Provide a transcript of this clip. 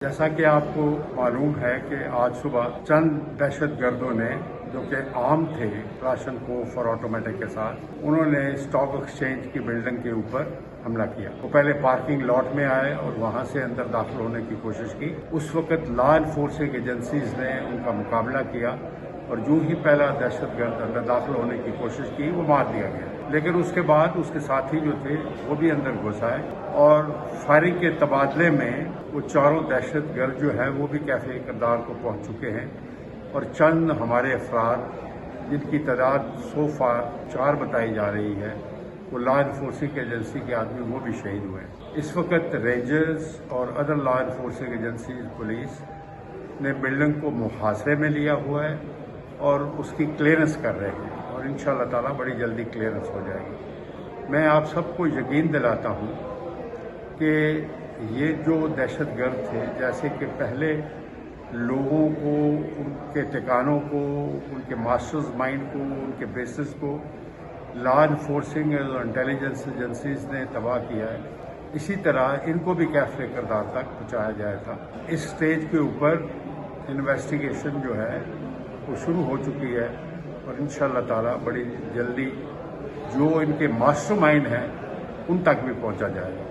جیسا کہ آپ کو معلوم ہے کہ آج صبح چند دہشت گردوں نے جو کہ عام تھے راشن کوف اور آٹومیٹک کے ساتھ، انہوں نے اسٹاک ایکسچینج کی بلڈنگ کے اوپر حملہ کیا۔ وہ پہلے پارکنگ لاٹ میں آئے اور وہاں سے اندر داخل ہونے کی کوشش کی۔ اس وقت لا انفورسنگ ایجنسیز نے ان کا مقابلہ کیا اور جو ہی پہلا دہشت گرد اندر داخل ہونے کی کوشش کی وہ مار دیا گیا، لیکن اس کے بعد اس کے ساتھی جو تھے وہ بھی اندر گھس آئے اور فائرنگ کے تبادلے میں وہ چاروں دہشت گرد جو ہیں وہ بھی کیفے اقتدار کو پہنچ چکے ہیں اور چند ہمارے افراد جن کی تعداد سو فار 4 بتائی جا رہی ہے، وہ لا انفورسنگ ایجنسی کے آدمی وہ بھی شہید ہوئے ہیں۔ اس وقت رینجرز اور other law enforcing agencies police نے بلڈنگ کو محاصرے میں لیا ہوا ہے اور اس کی کلیئرنس کر رہے ہیں اور انشاءاللہ تعالیٰ بڑی جلدی کلیئرنس ہو جائے گی۔ میں آپ سب کو یقین دلاتا ہوں کہ یہ جو دہشت گرد تھے، جیسے کہ پہلے لوگوں کو ان کے ٹھکانوں کو، ان کے ماسٹرز مائنڈ کو، ان کے بیسز کو لا انفورسنگ اور انٹیلیجنس ایجنسیز نے تباہ کیا ہے، اسی طرح ان کو بھی کیفے کردار تک پہنچایا جائے گا۔ اس سٹیج کے اوپر انویسٹیگیشن جو ہے وہ شروع ہو چکی ہے اور انشاءاللہ تعالیٰ بڑی جلدی جو ان کے ماسٹر مائنڈ ہیں ان تک بھی پہنچا جائے گا۔